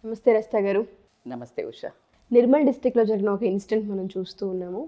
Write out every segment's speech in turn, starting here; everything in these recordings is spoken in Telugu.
నమస్తే రస్తా గారు. నమస్తే ఉషా. నిర్మల్ డిస్టిక్లో జరిగిన ఒక ఇన్సిడెంట్ మనం చూస్తూ ఉన్నాము.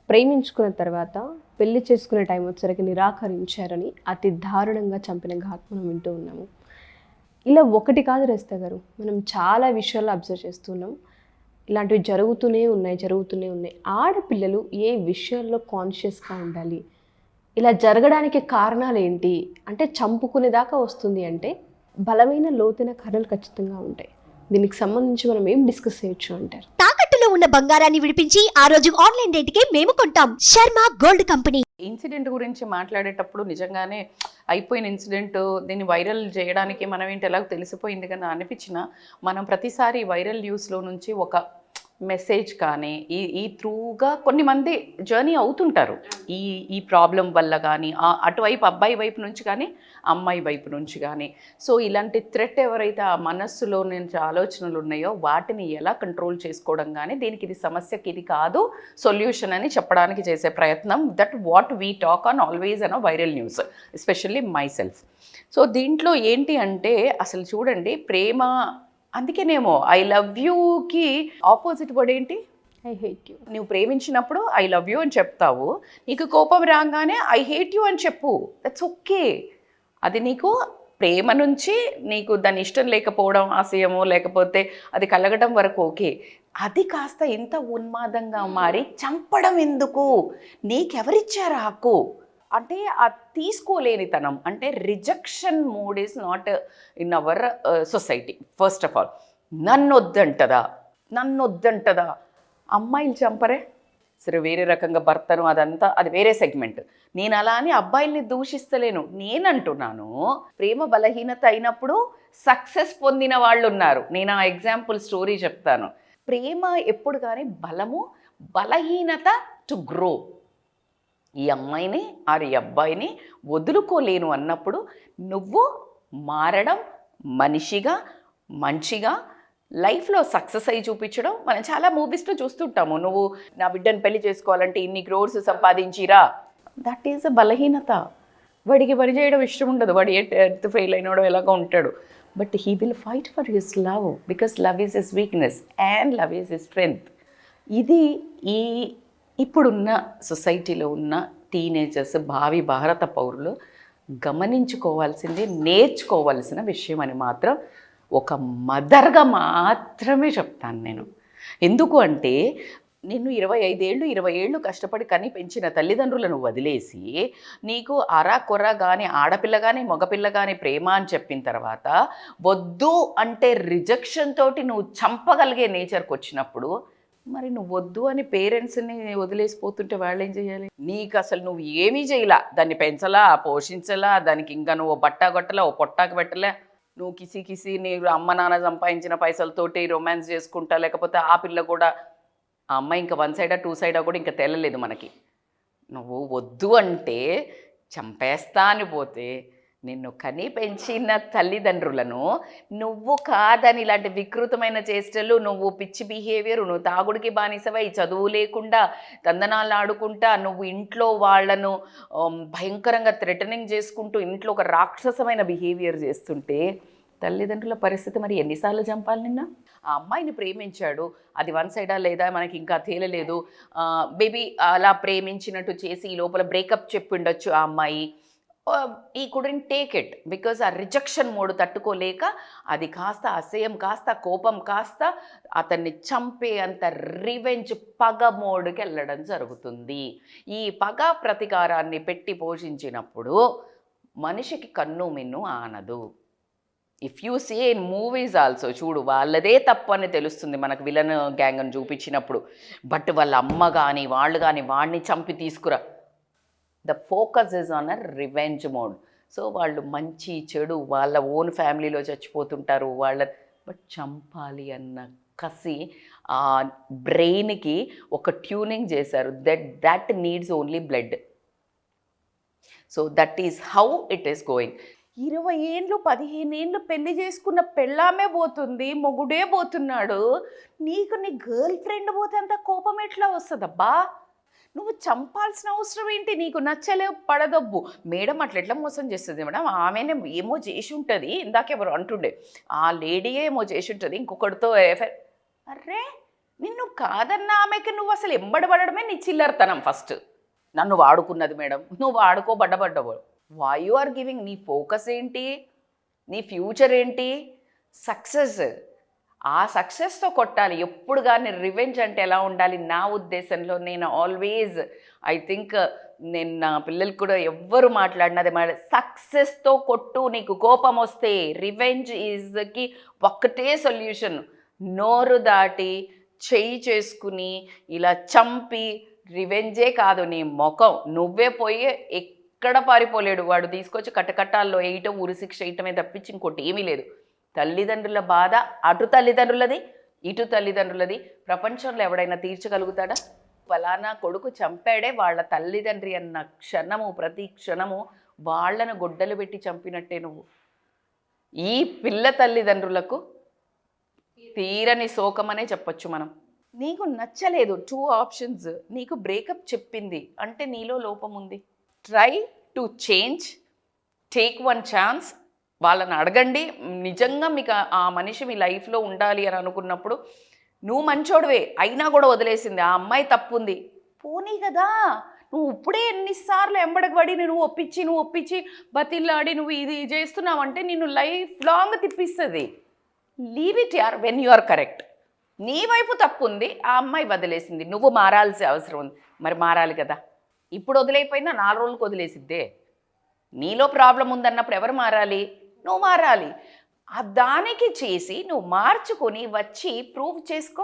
ప్రేమించుకున్న తర్వాత పెళ్లి చేసుకునే టైం వచ్చరికి నిరాకరించారని అతి దారుణంగా చంపిన ఘాట్ మనం వింటూ ఉన్నాము. ఇలా ఒకటి కాదు రస్తా గారు, మనం చాలా విషయాల్లో అబ్జర్వ్ చేస్తున్నాం. ఇలాంటివి జరుగుతూనే ఉన్నాయి. ఆడపిల్లలు ఏ విషయాల్లో కాన్షియస్గా ఉండాలి, ఇలా జరగడానికి కారణాలు ఏంటి అంటే చంపుకునేదాకా వస్తుంది అంటే బలమైన లోతైన కారణాలు ఖచ్చితంగా ఉంటాయి. దీనికి సంబంధించి మనం ఏం డిస్కస్ చేయొచ్చు అంటారు? తాకట్టులో ఉన్న బంగారాన్ని విడిపించి ఆ రోజు ఆన్లైన్ రేటుకే మేము కొంటాం. Sharma gold company. ఇన్సిడెంట్ గురించి మాట్లాడేటప్పుడు నిజంగానే అయిపోయిన ఇన్సిడెంట్ దీన్ని వైరల్ చేయడానికి మనం ఏంటి ఎలాగో తెలిసిపోయింది కదా అనిపించిన, మనం ప్రతిసారి వైరల్ న్యూస్లో నుంచి ఒక మెసేజ్ కానీ ఈ త్రూగా కొన్ని మంది జర్నీ అవుతుంటారు ఈ ప్రాబ్లం వల్ల కానీ, అటువైపు అబ్బాయి వైపు నుంచి కానీ అమ్మాయి వైపు నుంచి కానీ. సో ఇలాంటి థ్రెట్ ఎవరైతే ఆ మనస్సులో నుంచి ఆలోచనలు ఉన్నాయో వాటిని ఎలా కంట్రోల్ చేసుకోవడం కానీ, దీనికి ఇది సమస్యకి ఇది కాదు సొల్యూషన్ అని చెప్పడానికి చేసే ప్రయత్నం, that what we talk on always an viral news, especially my self. So దీంట్లో ఏంటి అంటే అసలు చూడండి, ప్రేమ అందుకేనేమో ఐ లవ్ యూకి ఆపోజిట్ వర్డ్ ఏంటి? I hate you. నువ్వు ప్రేమించినప్పుడు ఐ లవ్ యూ అని చెప్తావు, నీకు కోపం రాగానే ఐ హేట్ యూ అని చెప్పు, దట్స్ ఓకే. అది నీకు ప్రేమ నుంచి నీకు దాని ఇష్టం లేకపోవడం, ఆశయమో లేకపోతే అది కలగడం వరకు ఓకే. అది కాస్త ఇంత ఉన్మాదంగా మారి చంపడం ఎందుకు? నీకెవరిచ్చారు హక్కు? అంటే ఆ తీసుకోలేనితనం, అంటే rejection mode is not in our society. First of all నన్నొద్దంటదా అమ్మాయిలు చంపరే సరే, వేరే రకంగా భర్తను అదంతా అది వేరే సెగ్మెంట్. నేను అలా అని అబ్బాయిల్ని దూషిస్తలేను, నేనంటున్నాను ప్రేమ బలహీనత అయినప్పుడు సక్సెస్ పొందిన వాళ్ళు ఉన్నారు. నేను ఆ ఎగ్జాంపుల్ స్టోరీ చెప్తాను. ప్రేమ ఎప్పుడు కానీ బలహీనత టు గ్రో. ఈ అమ్మాయిని ఆర్ ఈ అబ్బాయిని వదులుకోలేను అన్నప్పుడు నువ్వు మారడం, మనిషిగా మంచిగా లైఫ్లో సక్సెస్ అయ్యి చూపించడం మనం చాలా మూవీస్లో చూస్తుంటాము. నువ్వు నా బిడ్డను పెళ్లి చేసుకోవాలంటే ఇన్ని క్రోర్స్ సంపాదించిరా, దట్ ఈజ్ అ బలహీనత. వాడికి పని చేయడం ఇష్టం ఉండదు, వాడు ఏ 10th ఫెయిల్ అయినాడో ఎలాగో ఉంటాడు, but he will fight for his love because love is his weakness and love is his strength. ఇది ఇప్పుడున్న సొసైటీలో ఉన్న టీనేజర్స్, భావి భారత పౌరులు గమనించుకోవాల్సింది, నేర్చుకోవాల్సిన విషయం అని మాత్రం ఒక మదర్గా మాత్రమే చెప్తాను నేను. ఎందుకు అంటే నిన్ను 20 ఏళ్ళు కష్టపడి కని పెంచిన తల్లిదండ్రులను వదిలేసి నీకు అరా కొర కానీ ఆడపిల్ల కానీ మగపిల్ల కానీ ప్రేమ అని చెప్పిన తర్వాత వద్దు అంటే రిజెక్షన్ తోటి నువ్వు చంపగలిగే నేచర్కి వచ్చినప్పుడు మరి నువ్వు వద్దు అని పేరెంట్స్ని వదిలేసిపోతుంటే వాళ్ళు ఏం చేయాలి? నీకు అసలు నువ్వు ఏమీ చేయలా, దాన్ని పెంచలా, పోషించలా, దానికి ఇంకా నువ్వు బట్టా కొట్టలా, ఓ పొట్టాకు పెట్టలే, నువ్వు కిసి నీ అమ్మ నాన్న సంపాదించిన పైసలతోటి రొమాన్స్ చేసుకుంటా, లేకపోతే ఆ పిల్ల కూడా ఆ అమ్మాయి ఇంకా 1 సైడా 2 సైడా కూడా ఇంకా తెలలేదు మనకి. నువ్వు వద్దు అంటే చంపేస్తా అని పోతే నిన్ను కని పెంచిన తల్లిదండ్రులను నువ్వు కాదని ఇలాంటి వికృతమైన చేష్టలు, నువ్వు పిచ్చి బిహేవియర్, నువ్వు తాగుడికి బానిసవై చదువు లేకుండా తందనాలు ఆడుకుంటా నువ్వు ఇంట్లో వాళ్ళను భయంకరంగా థ్రెటనింగ్ చేసుకుంటూ ఇంట్లో ఒక రాక్షసమైన బిహేవియర్ చేస్తుంటే తల్లిదండ్రుల పరిస్థితి మరి ఎన్నిసార్లు చంపాలి నిన్న? ఆ అమ్మాయిని ప్రేమించాడు, అది 1 సైడా లేదా మనకి ఇంకా తేలలేదు. బేబీ అలా ప్రేమించినట్టు చేసి ఈ లోపల బ్రేకప్ చెప్పిండొచ్చు ఆ అమ్మాయి. ఈ కుడెంట్ టేక్ ఇట్ బికాజ్ ఆ రిజెక్షన్ మోడ్ తట్టుకోలేక అది కాస్త అసహ్యం, కాస్త కోపం, కాస్త అతన్ని చంపే అంత రివెంజ్ పగ మోడ్కి వెళ్ళడం జరుగుతుంది. ఈ పగ ప్రతీకారాన్ని పెట్టి పోషించినప్పుడు మనిషికి కన్ను మిన్ను ఆనదు. If you see in movies also చూడు, వాళ్ళదే తప్పు అని తెలుస్తుంది మనకు విలన్ గ్యాంగ్ అని చూపించినప్పుడు, బట్ వాళ్ళ అమ్మ కానీ వాళ్ళు కానీ వాడిని చంపి తీసుకురా, the focus is on a revenge mode. So వాళ్ళు మంచి చెడు వాళ్ళ ఓన్ ఫ్యామిలీలో చచ్చిపోతుంటారు బట్ చంపాలి అన్న కసి ఆ బ్రెయిన్కి ఒక ట్యూనింగ్ చేశారు, that needs only blood. So that is how it is going. 20 ఏళ్ళు 15 ఏళ్ళు పెళ్లి చేసుకున్న పెళ్ళామే పోతుంది, మొగుడే పోతున్నాడు, నీకు నీ గర్ల్ ఫ్రెండ్ పోతే అంత కోపం ఎట్లా వస్తుందబ్బా? నువ్వు చంపాల్సిన అవసరం ఏంటి? నీకు నచ్చలే పడదొబ్బు. మేడం అట్లా ఎట్లా మోసం చేస్తుంది మేడం? ఆమెనే ఏమో చేసి ఉంటుంది, ఇందాకెవరు అంటుండే ఆ లేడీయే ఏమో చేసి ఉంటుంది ఇంకొకటితో అర్రే నిన్ను కాదన్న ఆమెకి నువ్వు అసలు ఎంబడబడమే నీ చిల్లరతనం. ఫస్ట్ నన్ను వాడుకున్నది మేడం, నువ్వు వాడుకోబడ్డబడ్డవు. Why you are giving? నీ ఫోకస్ ఏంటి? నీ ఫ్యూచర్ ఏంటి? సక్సెస్. ఆ సక్సెస్తో కొట్టాలి ఎప్పుడు. కానీ రివెంజ్ అంటే ఎలా ఉండాలి నా ఉద్దేశంలో? నేను ఆల్వేస్ ఐ థింక్ నేను నా పిల్లలు కూడా ఎవ్వరు మాట్లాడినది సక్సెస్తో కొట్టు. నీకు కోపం వస్తే రివెంజ్ ఈజ్కి ఒక్కటే సొల్యూషన్. నోరు దాటి చెయ్యి చేసుకుని ఇలా చంపి రివెంజే కాదు, నీ ముఖం నువ్వే పోయి ఎక్కడ పారిపోలేడు. వాడు తీసుకొచ్చి కట్టకట్టాల్లో వేయటం, ఉరిశిక్ష వేయటమే తప్పించి ఇంకోటి ఏమీ లేదు. తల్లిదండ్రుల బాధ అటు తల్లిదండ్రులది ఇటు తల్లిదండ్రులది. ప్రపంచంలో ఎవడైనా తీర్చగలుగుతాడా? ఫలానా కొడుకు చంపాడే వాళ్ళ తల్లిదండ్రి అన్న క్షణము, ప్రతి క్షణము వాళ్ళను గొడ్డలు పెట్టి చంపినట్టే నువ్వు. ఈ పిల్ల తల్లిదండ్రులకు తీరని శోకమనే చెప్పొచ్చు మనం. నీకు నచ్చలేదు, 2 ఆప్షన్స్, నీకు బ్రేకప్ చెప్పింది అంటే నీలో లోపం ఉంది. Try to change, take 1 chance. వాళ్ళని అడగండి. నిజంగా మీకు ఆ మనిషి మీ లైఫ్లో ఉండాలి అని అనుకున్నప్పుడు నువ్వు మంచోడివే అయినా కూడా వదిలేసింది, ఆ అమ్మాయి తప్పుంది, పోనీ కదా. నువ్వు ఇప్పుడే ఎన్నిసార్లు ఎంబడబడి నువ్వు ఒప్పించి బతిల్లాడి నువ్వు ఇది చేస్తున్నావంటే నిన్ను లైఫ్ లాంగ్ తిప్పిస్తుంది. లీవ్ ఇట్ యార్ వెన్ యు ఆర్ కరెక్ట్. నీ వైపు తప్పు ఉంది, ఆ అమ్మాయి వదిలేసింది, నువ్వు మారాల్సిన అవసరం ఉంది. మరి మారాలి కదా. ఇప్పుడు వదిలేకపోయినా 4 రోజులకు వదిలేసిద్దే. నీలో ప్రాబ్లం ఉందన్నప్పుడు ఎవరు మారాలి? నువ్వు మారాలి. దానికి చేసి నువ్వు మార్చుకొని వచ్చి ప్రూవ్ చేసుకో.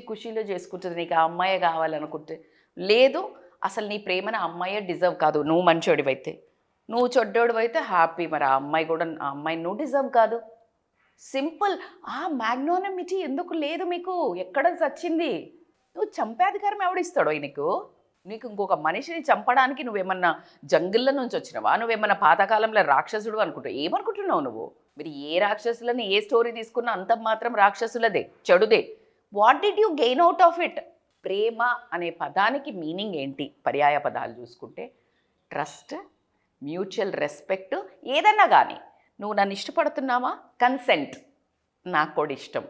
ఖుషీలో చేసుకుంటుంది. నీకు ఆ అమ్మాయే కావాలనుకుంటే లేదు, అసలు నీ ప్రేమను ఆ అమ్మాయే డిజర్వ్ కాదు. నువ్వు మంచోడివైతే, నువ్వు చెడ్డోడివైతే హ్యాపీ. మరి ఆ అమ్మాయి కూడా, ఆ అమ్మాయి నువ్వు డిజర్వ్ కాదు. సింపుల్. ఆ మ్యాగ్నానిమిటీ ఎందుకు లేదు మీకు? ఎక్కడ చచ్చింది? నువ్వు చంపే అధికారం ఎవడిస్తాడో నీకు ఇంకొక మనిషిని చంపడానికి నువ్వేమన్నా జంగిల్లో నుంచి వచ్చినావా? నువ్వేమన్నా పాతకాలంలో రాక్షసుడు అనుకుంటావు? ఏమనుకుంటున్నావు నువ్వు? మీరు ఏ రాక్షసులని ఏ స్టోరీ తీసుకున్నా అంత మాత్రం రాక్షసులదే, చెడుదే. What did you gain out of it? ప్రేమ అనే పదానికి మీనింగ్ ఏంటి? పర్యాయ పదాలు చూసుకుంటే ట్రస్ట్, మ్యూచువల్ రెస్పెక్ట్. ఏదన్నా కానీ నువ్వు నన్ను ఇష్టపడుతున్నావా? కన్సెంట్. నాకు కూడా ఇష్టం,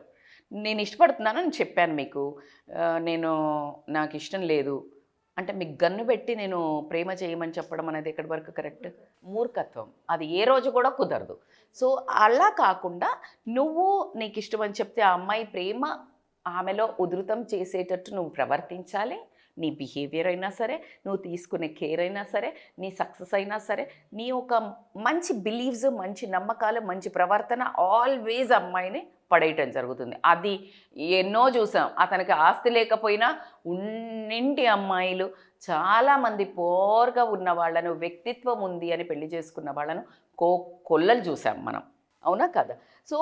నేను ఇష్టపడుతున్నాను అని చెప్పాను మీకు. నాకు ఇష్టం లేదు అంటే మీకు గన్ను పెట్టి నేను ప్రేమ చేయమని చెప్పడం అనేది ఎక్కడి వరకు కరెక్ట్? మూర్ఖత్వం. అది ఏ రోజు కూడా కుదరదు. సో అలా కాకుండా నువ్వు నీకు ఇష్టం అని చెప్తే ఆ అమ్మాయి ప్రేమ ఆమెలో ఉధృతం చేసేటట్టు నువ్వు ప్రవర్తించాలి. నీ బిహేవియర్ అయినా సరే, నువ్వు తీసుకునే కేర్ అయినా సరే, నీ సక్సెస్ అయినా సరే, నీ ఒక మంచి బిలీవ్స్, మంచి నమ్మకాలు, మంచి ప్రవర్తన ఆల్వేజ్ అమ్మాయిని పడేయటం జరుగుతుంది. అది ఎన్నో చూసాం. అతనికి ఆస్తి లేకపోయినా ఉన్నింటి అమ్మాయిలు చాలామంది పోర్గా ఉన్న వాళ్ళను, వ్యక్తిత్వం ఉంది అని పెళ్లి చేసుకున్న వాళ్ళను కొల్లలు చూసాం మనం. అవునా కదా? So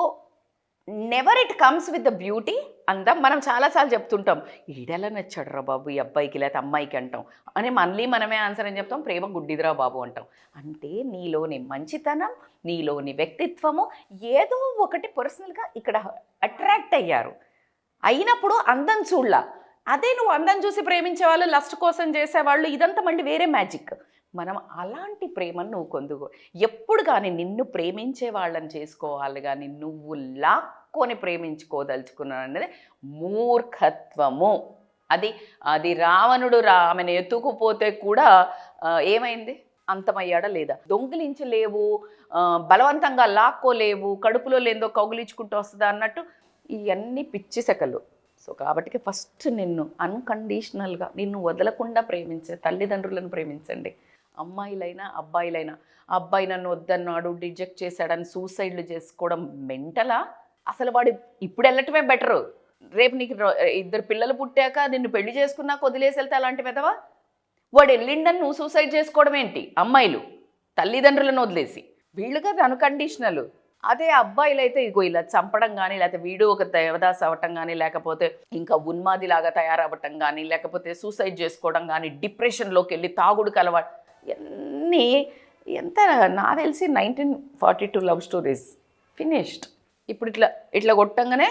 never it comes with the beauty. అంతా మనం చాలాసార్లు చెప్తుంటాం, ఈడెలా నచ్చాడు రా బాబు ఈ అబ్బాయికి లేకపోతే అమ్మాయికి అంటాం అని మళ్ళీ మనమే ఆన్సర్ అని చెప్తాం, ప్రేమ గుడ్డిదిరా బాబు అంటాం. అంటే నీలోని మంచితనం, నీలోని వ్యక్తిత్వము ఏదో ఒకటి పర్సనల్గా ఇక్కడ అట్రాక్ట్ అయ్యారు. అయినప్పుడు అందం చూడలా. అదే నువ్వు అందం చూసి ప్రేమించే వాళ్ళు, లస్ట్ కోసం చేసేవాళ్ళు, ఇదంతా మళ్ళీ వేరే మ్యాజిక్. మనం అలాంటి ప్రేమను నువ్వు కొందుకో. ఎప్పుడు కానీ నిన్ను ప్రేమించే వాళ్ళని చేసుకోవాలి, కానీ నువ్వు లాక్కొని ప్రేమించుకోదలుచుకున్నావు అనేది మూర్ఖత్వము. అది రావణుడు ఆమెను ఎత్తుకుపోతే కూడా ఏమైంది? అంతమయ్యాడా లేదా? దొంగిలించలేవు, బలవంతంగా లాక్కోలేవు, కడుపులో లేదో కౌగిలించుకుంటూ వస్తుందా అన్నట్టు ఇవన్నీ పిచ్చి సెకలు. సో కాబట్టి ఫస్ట్ నిన్ను అన్కండిషనల్గా నిన్ను వదలకుండా ప్రేమించే తల్లిదండ్రులను ప్రేమించండి. అమ్మాయిలైనా అబ్బాయిలైనా. అబ్బాయి నన్ను వద్దన్నాడు, రిజెక్ట్ చేశాడని సూసైడ్లు చేసుకోవడం మెంటలా? అసలు వాడు ఇప్పుడు వెళ్ళటమే బెటరు. రేపు నీకు 2 పిల్లలు పుట్టాక నిన్ను పెళ్లి చేసుకున్నాక వదిలేసి వెళ్తే అలాంటి పెదవా? వాడు వెళ్ళిండని నువ్వు సూసైడ్ చేసుకోవడం ఏంటి? అమ్మాయిలు తల్లిదండ్రులను వదిలేసి, వీళ్ళు కదా అన్కండిషనల్. అదే అబ్బాయిలు అయితే ఇగో ఇలా చంపడం కానీ, లేకపోతే వీడు ఒక దేవదాస్ అవ్వటం కానీ, లేకపోతే ఇంకా ఉన్మాదిలాగా తయారవ్వటం కానీ, లేకపోతే సూసైడ్ చేసుకోవడం కానీ, డిప్రెషన్లోకి వెళ్ళి తాగుడుకు అలవాటు, ఇవన్నీ ఎంత నా తెలిసి 1942 లవ్ స్టోరీస్ ఫినిష్డ్. ఇప్పుడు ఇట్లా కొట్టంగానే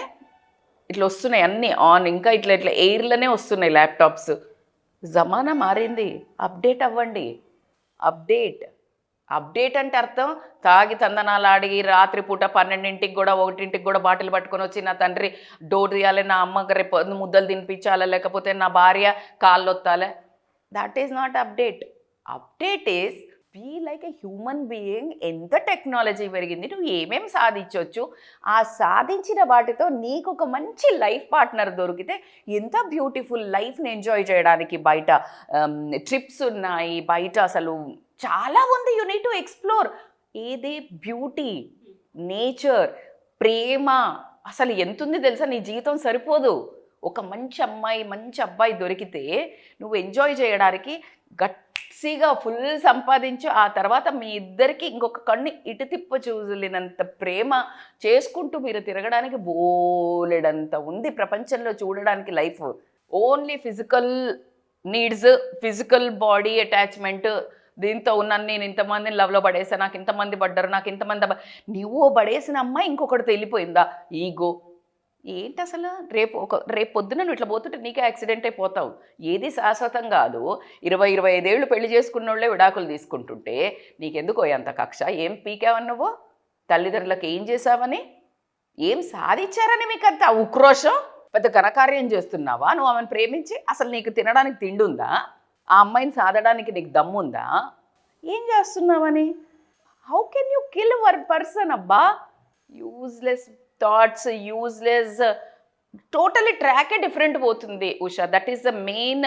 ఇట్లా వస్తున్నాయి అన్నీ ఆన్, ఇంకా ఇట్లా ఎయిర్లోనే వస్తున్నాయి ల్యాప్టాప్స్. జమానా మారింది, అప్డేట్ అవ్వండి. అప్డేట్ అంటే అర్థం తాగి తందనాలు ఆడి రాత్రిపూట 12ంటికి కూడా 1ంటికి కూడా బాటిల్ పట్టుకొని వచ్చి నా తండ్రి డోర్ తీయాలి, నా అమ్మ రేపు ముద్దలు తినిపించాలి, లేకపోతే నా భార్య కాళ్ళు ఒత్తాలి. That is not update. Update is be like a human being. ఎంత టెక్నాలజీ పెరిగింది, నువ్వు ఏమేమి సాధించవచ్చు, ఆ సాధించిన వాటితో నీకు ఒక మంచి లైఫ్ పార్ట్నర్ దొరికితే ఎంత బ్యూటిఫుల్ లైఫ్ని ఎంజాయ్ చేయడానికి బయట ట్రిప్స్ ఉన్నాయి, బయట అసలు చాలా ఉంది. You need to explore. ఏది బ్యూటీ, నేచర్, ప్రేమ అసలు ఎంతుంది తెలుసా? నీ జీవితం సరిపోదు. ఒక మంచి అమ్మాయి మంచి అబ్బాయి దొరికితే నువ్వు ఎంజాయ్ చేయడానికి గట్సిగా ఫుల్ సంపాదించు. ఆ తర్వాత మీ ఇద్దరికి ఇంకొక కన్ను ఇటు తిప్ప చూసలేనంత ప్రేమ చేసుకుంటూ మీరు తిరగడానికి బోలెడంత ఉంది ప్రపంచంలో చూడడానికి life. Only physical needs, physical body attachment, దీంతో ఉన్నాను నేను ఇంతమందిని లవ్లో పడేసా, నాకు ఇంతమంది పడ్డారు, నాకు ఇంతమంది నువ్వు పడేసిన అమ్మాయి ఇంకొకటితో వెళ్ళిపోయిందా, ఈగో. ఏంటి అసలు? రేపు పొద్దున నువ్వు ఇట్లా పోతుంటే నీకే యాక్సిడెంట్ అయిపోతావు. ఏది శాశ్వతం కాదు. 20-25 ఏళ్ళు పెళ్లి చేసుకున్న వాళ్ళే విడాకులు తీసుకుంటుంటే నీకెందుకో అంత కక్ష? ఏం పీకావని నువ్వు? తల్లిదండ్రులకు ఏం చేసావని, ఏం సాధించారని మీకు అంత ఉక్రోషం? పెద్ద ఘనకార్యం చేస్తున్నావా నువ్వు ఆమెను ప్రేమించి? అసలు నీకు తినడానికి తిండి ఉందా? ఆ అమ్మాయిని సాధడానికి నీకు దమ్ముందా? ఏం చేస్తున్నావని? How can you kill one person అబ్బా? Useless thoughts, useless. టోటలీ ట్రాకే డిఫరెంట్ పోతుంది Usha. That is the main.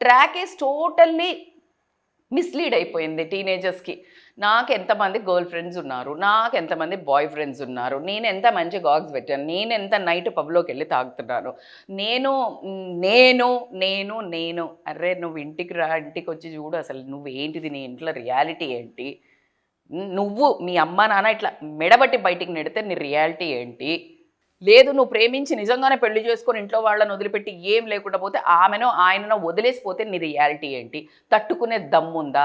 Track is totally mislead అయిపోయింది టీనేజర్స్కి. నాకు ఎంతమంది గర్ల్ ఫ్రెండ్స్ ఉన్నారు, నాకు ఎంతమంది బాయ్ ఫ్రెండ్స్ ఉన్నారు, నేను ఎంత మంచి గాగ్స్ పెట్టాను, నేను ఎంత నైట్ పబ్లోకి వెళ్ళి తాగుతున్నాను, నేను నేను నేను నేను అరే నువ్వు ఇంటికి రా, ఇంటికి వచ్చి చూడు అసలు నువ్వు ఏంటిది, నీ ఇంట్లో రియాలిటీ ఏంటి, నువ్వు మీ అమ్మ నాన్న ఇట్లా మెడబట్టి బయటికి నెడితే నీ రియాలిటీ ఏంటి? లేదు నువ్వు ప్రేమించి నిజంగానే పెళ్లి చేసుకొని ఇంట్లో వాళ్ళని వదిలిపెట్టి ఏం లేకుండా పోతే ఆమెనో ఆయననో వదిలేసిపోతే నీ రియాలిటీ ఏంటి? తట్టుకునే దమ్ముందా?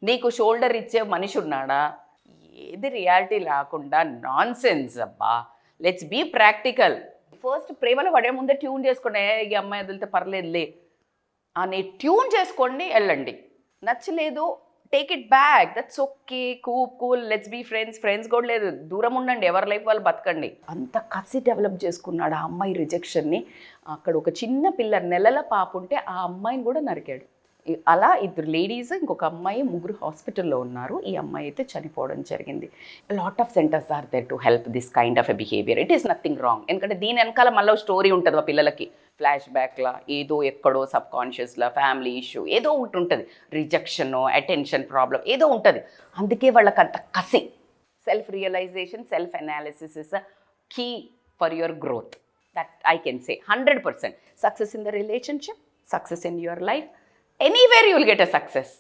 నీకు షోల్డర్ ఇచ్చే మనిషి ఉన్నాడా? ఏది రియాలిటీ లేకుండా నాన్ సెన్స్ అబ్బా. Let's be practical. ఫస్ట్ ప్రేమలో పడే ముందే ట్యూన్ చేసుకోండి. ఈ అమ్మాయి వదిలితే పర్లేదులే అని ట్యూన్ చేసుకోండి, వెళ్ళండి. నచ్చలేదు take it back, that's okay, cool, let's be friends కూడా లేదు, దూరం ఉండండి, ఎవరి లైఫ్ వాళ్ళు బతకండి. అంత కసి డెవలప్ చేసుకున్నాడు ఆ అమ్మాయి రిజెక్షన్ని. అక్కడ ఒక చిన్న పిల్ల నెలల పాప ఉంటే ఆ అమ్మాయిని కూడా నరికాడు. అలా 2 లేడీస్, ఇంకొక అమ్మాయి, 3 హాస్పిటల్లో ఉన్నారు. ఈ అమ్మాయి అయితే చనిపోవడం జరిగింది. Lot of centres are there to help this kind of a behaviour. It is nothing wrong. ఎందుకంటే దీని వెనకాల మళ్ళీ స్టోరీ ఉంటుంది ఆ పిల్లలకి. ఫ్లాష్ బ్యాక్లా ఏదో ఎక్కడో సబ్ కాన్షియస్లా ఫ్యామిలీ ఇష్యూ ఏదో ఒకటి ఉంటుంది, రిజెక్షన్, అటెన్షన్ ప్రాబ్లం ఏదో ఉంటుంది. అందుకే వాళ్ళకి అంత కసి. Self realisation, self analysis is a key for your growth. That I can say 100%. Success in the relationship, success in your life, anywhere you will get a success.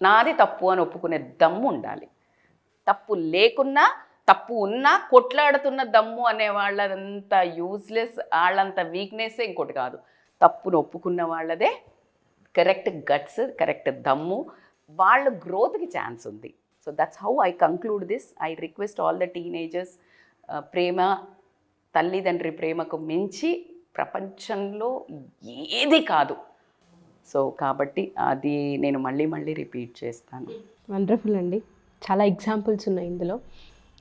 నాది తప్పు అని ఒప్పుకునే దమ్ము ఉండాలి. తప్పు లేకున్నా, తప్పు ఉన్నా కొట్లాడుతున్న దమ్ము అనే వాళ్ళదంత యూజ్లెస్, వాళ్ళంత వీక్నెస్ ఇంకోటి కాదు. తప్పును ఒప్పుకున్న వాళ్ళదే కరెక్ట్ గట్స్, కరెక్ట్ దమ్ము, వాళ్ళ గ్రోత్కి ఛాన్స్ ఉంది. So that's how I conclude this. I request all the teenagers, ప్రేమ తల్లిదండ్రి ప్రేమకు మించి ప్రపంచంలో ఏది కాదు. సో కాబట్టి అది నేను మళ్ళీ రిపీట్ చేస్తాను. వండర్ఫుల్ అండి. చాలా ఎగ్జాంపుల్స్ ఉన్నాయి ఇందులో.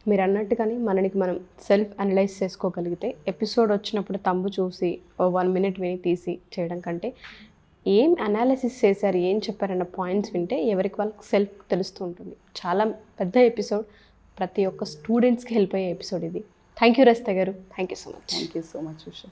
మీరు అన్నట్టుగానే మనం సెల్ఫ్ అనలైజ్ చేసుకోగలిగితే ఎపిసోడ్ వచ్చినప్పుడు తంబు చూసి 1 minute విని తీసి చేయడం కంటే ఏం అనాలిసిస్ చేశారు, ఏం చెప్పారన్న పాయింట్స్ వింటే ఎవరికి వాళ్ళకి సెల్ఫ్ తెలుస్తూ ఉంటుంది. చాలా పెద్ద ఎపిసోడ్, ప్రతి ఒక్క స్టూడెంట్స్కి హెల్ప్ అయ్యే ఎపిసోడ్ ఇది. థ్యాంక్ యూ రజిత గారు. Thank you so much. Thank you so much Usha.